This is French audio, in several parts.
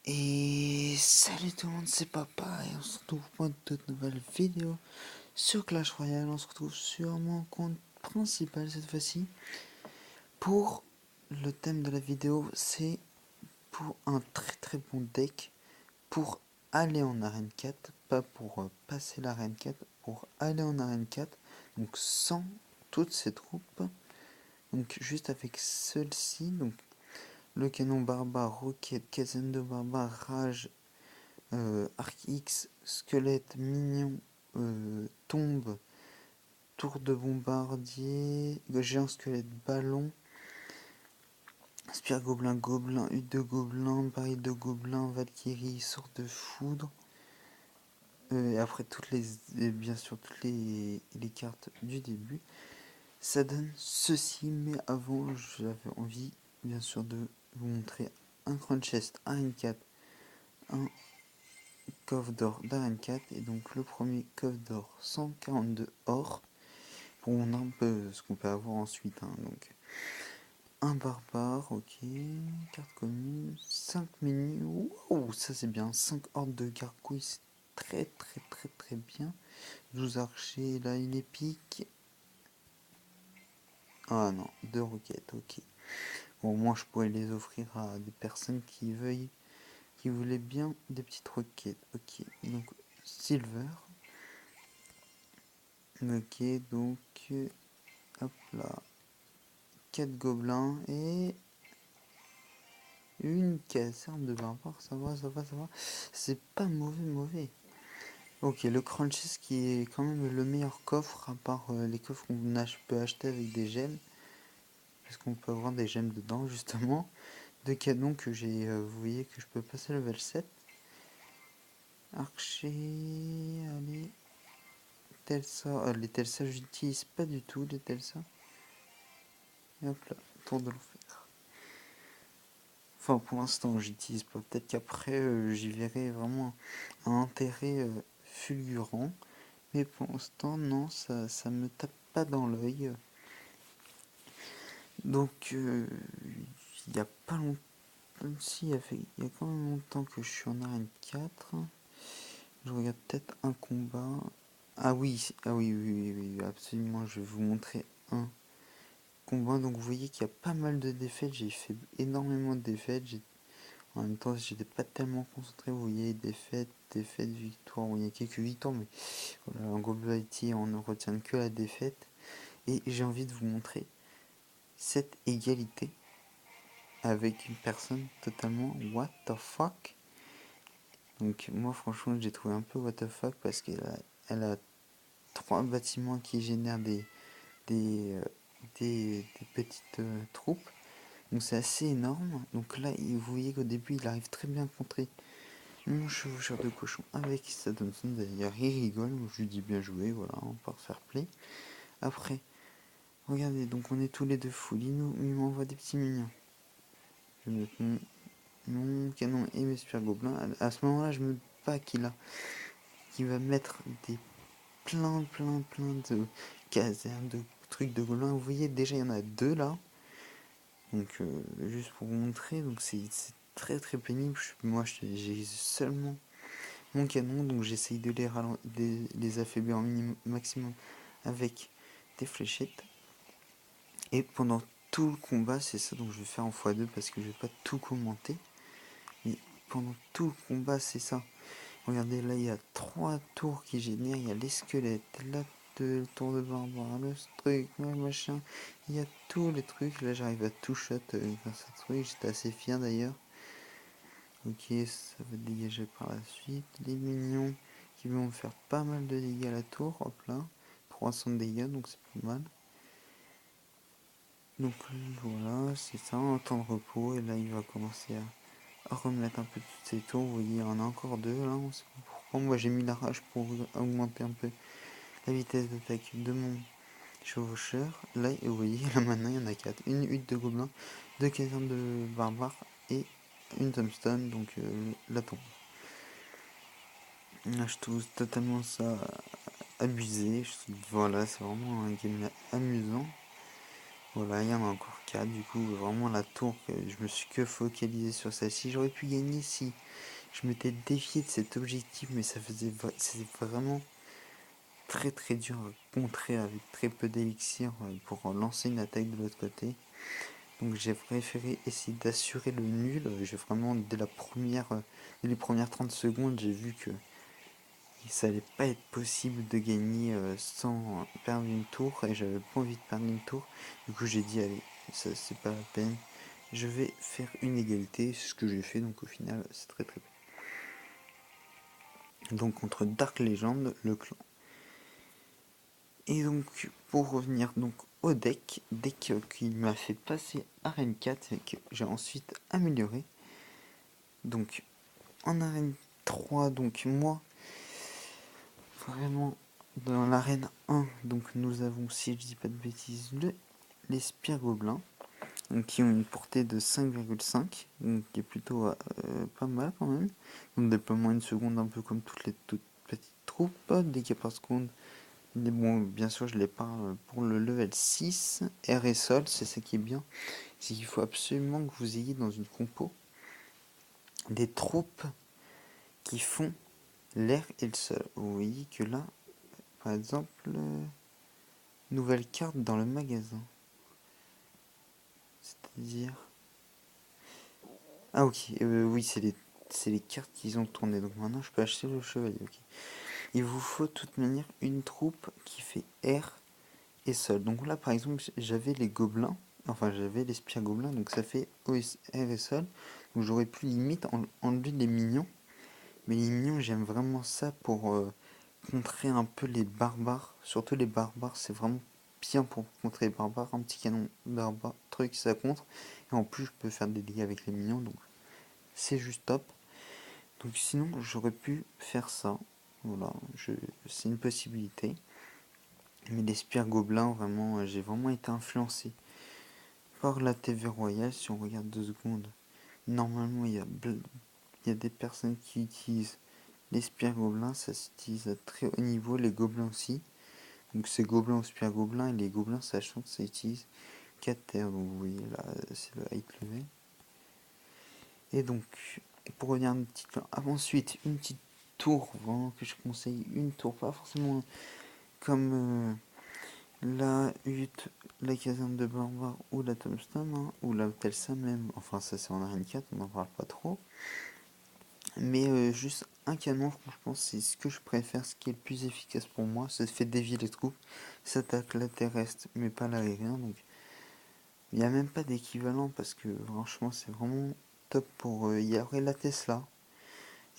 Et salut tout le monde, c'est Papa et on se retrouve pour une toute nouvelle vidéo sur Clash Royale. On se retrouve sur mon compte principal cette fois-ci. Pour le thème de la vidéo, c'est pour un très bon deck pour aller en arène 4, pas pour passer l'arène 4, pour aller en arène 4, donc sans toutes ces troupes, donc juste avec celle-ci, donc le canon barbare, roquette, caserne de barbare, rage, Arc X, squelette, mignon, tombe, tour de bombardier, géant squelette, ballon, spire gobelin, gobelin, hutte de gobelin, baril de gobelin, valkyrie, sort de foudre. Et après bien sûr toutes les cartes du début, ça donne ceci. Mais avant, j'avais envie bien sûr de vous montrer un Crown Chest, un N4, un coffre d'or d'arène 4, et donc le premier coffre d'or 142 or pour montrer un peu ce qu'on peut avoir ensuite, hein. Donc un barbare, ok, carte commune, 5 menus, wow, ça c'est bien, 5 hordes de gargouilles, c'est très bien, 12 archers, là il est pique, ah non, 2 roquettes, ok, bon moi je pourrais les offrir à des personnes qui voulaient bien des petites roquettes, ok, donc silver. Ok, donc, hop là, 4 gobelins et une caserne de barbares, ça va. C'est pas mauvais. Ok, le Crunches qui est quand même le meilleur coffre, à part les coffres qu'on peut acheter avec des gemmes, parce qu'on peut avoir des gemmes dedans, justement. Deux canons que j'ai, vous voyez que je peux passer level 7. Archer, allez. Telsa, les Telsa, j'utilise pas du tout les Telsa. Et hop là, tour de l'enfer. Enfin, pour l'instant, j'utilise pas. Peut-être qu'après, j'y verrai vraiment un intérêt fulgurant. Mais pour l'instant, non, ça me tape pas dans l'œil. Donc, il y a pas longtemps. Si, il y a quand même longtemps que je suis en arène 4. Je regarde peut-être un combat. Oui, absolument. Je vais vous montrer un combat. Donc, vous voyez qu'il y a pas mal de défaites. J'ai fait énormément de défaites. En même temps, j'étais pas tellement concentré. Vous voyez, défaites, victoires. Il y a quelques victoires, mais voilà, en globalité, on ne retient que la défaite. Et j'ai envie de vous montrer cette égalité avec une personne totalement what the fuck. Donc, moi, franchement, j'ai trouvé un peu what the fuck parce elle a 3 bâtiments qui génèrent des, euh, des petites troupes. Donc, c'est assez énorme. Donc, là, vous voyez qu'au début, il arrive très bien à contrer mon chevaucheur de cochon avec sa Thompson. D'ailleurs, il rigole, je lui dis bien joué, voilà, on part faire play. Après, regardez, donc on est tous les deux full, il m'envoie des petits minions. Je vais mettre mon canon et mes super gobelins. À ce moment-là, je me pas qu'il va mettre des plein de casernes, de trucs de gobelins. Vous voyez, déjà, il y en a 2 là. Donc, juste pour vous montrer, donc c'est très pénible. Moi, j'ai seulement mon canon, donc j'essaye de les affaiblir au maximum avec des fléchettes. Et pendant tout le combat, c'est ça, donc je vais faire en x2 parce que je vais pas tout commenter. Mais pendant tout le combat, c'est ça. Regardez, là, il y a 3 tours qui génèrent. Il y a les squelettes, le tour de barbare, le truc, machin. Il y a tous les trucs. Là, j'arrive à tout shot grâce à ce truc. J'étais assez fier d'ailleurs. Ok, ça va dégager par la suite. Les minions qui vont me faire pas mal de dégâts à la tour. Hop là, 300 de dégâts, donc c'est pas mal. Donc voilà, c'est ça, un temps de repos. Et là, il va commencer à remettre un peu toutes ces tours. Vous voyez, il y en a encore 2 là, on sait pas pourquoi. Moi, j'ai mis la rage pour augmenter un peu la vitesse d'attaque de mon chevaucheur. Là, vous voyez, là maintenant, il y en a 4. Une hutte de gobelins, 2 casernes de barbares et une tombstone, donc la tombe. Là, je trouve totalement ça abusé. Voilà, c'est vraiment un gameplay amusant. Voilà, il y en a encore 4. Du coup, vraiment la tour, je me suis que focalisé sur celle-ci. J'aurais pu gagner si je m'étais défié de cet objectif, mais c'était vraiment très très dur à contrer avec très peu d'élixir pour lancer une attaque de l'autre côté. Donc j'ai préféré essayer d'assurer le nul. J'ai vraiment, dès les premières 30 secondes, j'ai vu que ça allait pas être possible de gagner sans perdre une tour et j'avais pas envie de perdre une tour. Du coup j'ai dit allez, ça c'est pas la peine. Je vais faire une égalité, c'est ce que j'ai fait, donc au final c'est très très bien. Donc contre Dark Legend, le clan. Et donc pour revenir donc au deck qui m'a fait passer Arène 4 et que j'ai ensuite amélioré. Donc en Arène 3, donc moi vraiment dans l'arène 1, donc nous avons, si je dis pas de bêtises, les Spire Gobelins, donc qui ont une portée de 5,5, donc qui est plutôt pas mal quand même. Donc déploiement une seconde, un peu comme toutes petites troupes, dégâts par seconde. Mais bon, bien sûr, je les parle pour le level 6. Air et sol, c'est ça qui est bien. C'est qu'il faut absolument que vous ayez dans une compo des troupes qui font l'air et le sol. Vous voyez que là, par exemple, nouvelle carte dans le magasin. C'est-à-dire... Ah ok, oui, c'est les cartes qu'ils ont tournées. Donc maintenant, je peux acheter le chevalier. Ok. Il vous faut de toute manière une troupe qui fait air et sol. Donc là, par exemple, j'avais les gobelins. Enfin, j'avais les spires gobelins. Donc ça fait air et sol. Donc j'aurais pu limite enlever les minions. Mais les minions, j'aime vraiment ça pour contrer un peu les barbares. Surtout les barbares, c'est vraiment bien pour contrer les barbares. Un petit canon barbare, truc, ça contre. Et en plus, je peux faire des dégâts avec les minions. Donc c'est juste top. Donc sinon, j'aurais pu faire ça. Voilà, c'est une possibilité. Mais les spires gobelins, vraiment, j'ai vraiment été influencé par la TV royale. Si on regarde 2 secondes, normalement, il y a des personnes qui utilisent les spires gobelins. Ça s'utilise à très haut niveau, les gobelins aussi. Donc c'est gobelins ou spires gobelins. Et les gobelins, sachant que ça utilise 4 terres. Donc vous voyez là, c'est le high level. Et donc, pour revenir un petit peu, ensuite, une petite tour, vraiment que je conseille, une tour, pas forcément comme la hutte, la caserne de barbare ou la tombstone, hein, ou la Telsa même, enfin ça c'est en Arène 4, on n'en parle pas trop. Mais juste un canon, franchement, c'est ce que je préfère, ce qui est le plus efficace pour moi, ça fait dévier les troupes, ça attaque la terrestre, mais pas l'aérien, donc il n'y a même pas d'équivalent parce que franchement c'est vraiment top pour... Il y aurait la Tesla,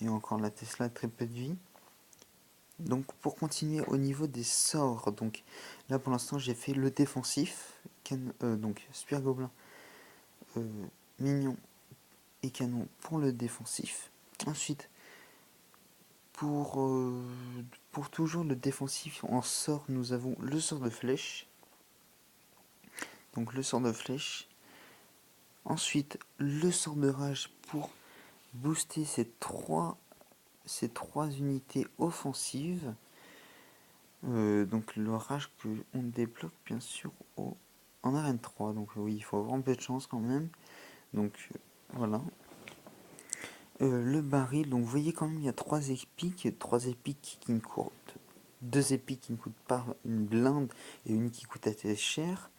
et encore la Tesla a très peu de vie. Donc pour continuer au niveau des sorts, donc là pour l'instant j'ai fait le défensif, donc Spire Gobelin, Mignon et Canon pour le défensif. Ensuite, pour, euh, pour toujours le défensif en sort, nous avons le sort de flèche. Donc le sort de flèche. Ensuite, le sort de rage pour booster ces trois unités offensives. Donc le rage que on débloque bien sûr en arène 3. Donc oui, il faut avoir un peu de chance quand même. Donc voilà. Le baril, donc vous voyez quand même il y a 3 épiques qui me coûtent. 2 épiques qui ne coûtent pas une blinde et une qui coûte assez cher.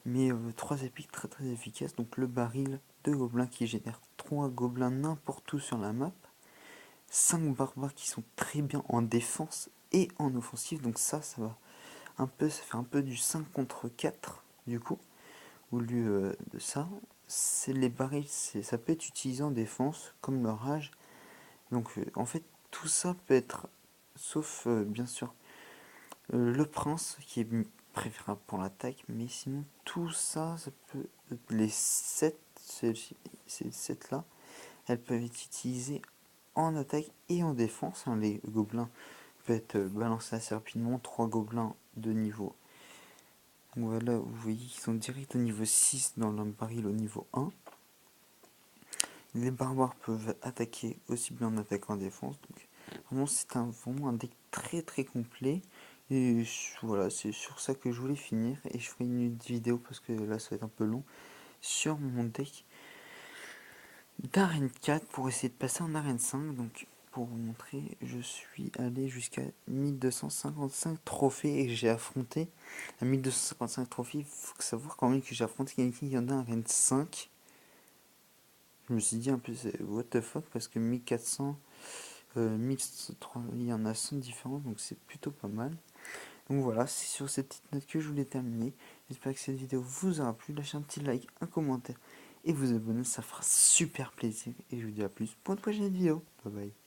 Mais 3 épiques très très efficaces. Donc le baril de gobelins qui génère 3 gobelins n'importe où sur la map. 5 barbares qui sont très bien en défense et en offensive. Donc ça va ça fait un peu du 5 contre 4 du coup. Au lieu de ça, c'est les barils, ça peut être utilisé en défense comme le rage. Donc en fait tout ça peut être, sauf bien sûr le prince qui est préférable pour l'attaque, mais sinon tout ça, ça peut, les 7 ces 7 là, elles peuvent être utilisées en attaque et en défense, hein. Les gobelins peuvent être balancés assez rapidement, 3 gobelins de niveau. Voilà, vous voyez qu'ils sont direct au niveau 6 dans le baril au niveau 1. Les barbares peuvent attaquer aussi bien en attaque qu'en défense. Donc vraiment c'est vraiment un deck très très complet. Et voilà, c'est sur ça que je voulais finir. Et je ferai une vidéo parce que là ça va être un peu long sur mon deck d'arène 4 pour essayer de passer en arène 5. Donc pour vous montrer, je suis allé jusqu'à 1255 trophées et j'ai affronté à 1255 trophées. Il faut savoir quand même que j'ai affronté quelqu'un qui en a arène 5. Je me suis dit un peu what the fuck parce que 1400, 1300, il y en a 100 différents donc c'est plutôt pas mal. Donc voilà, c'est sur cette petite note que je voulais terminer. J'espère que cette vidéo vous aura plu. Lâchez un petit like, un commentaire et vous abonner, ça fera super plaisir. Et je vous dis à plus pour une prochaine vidéo. Bye bye.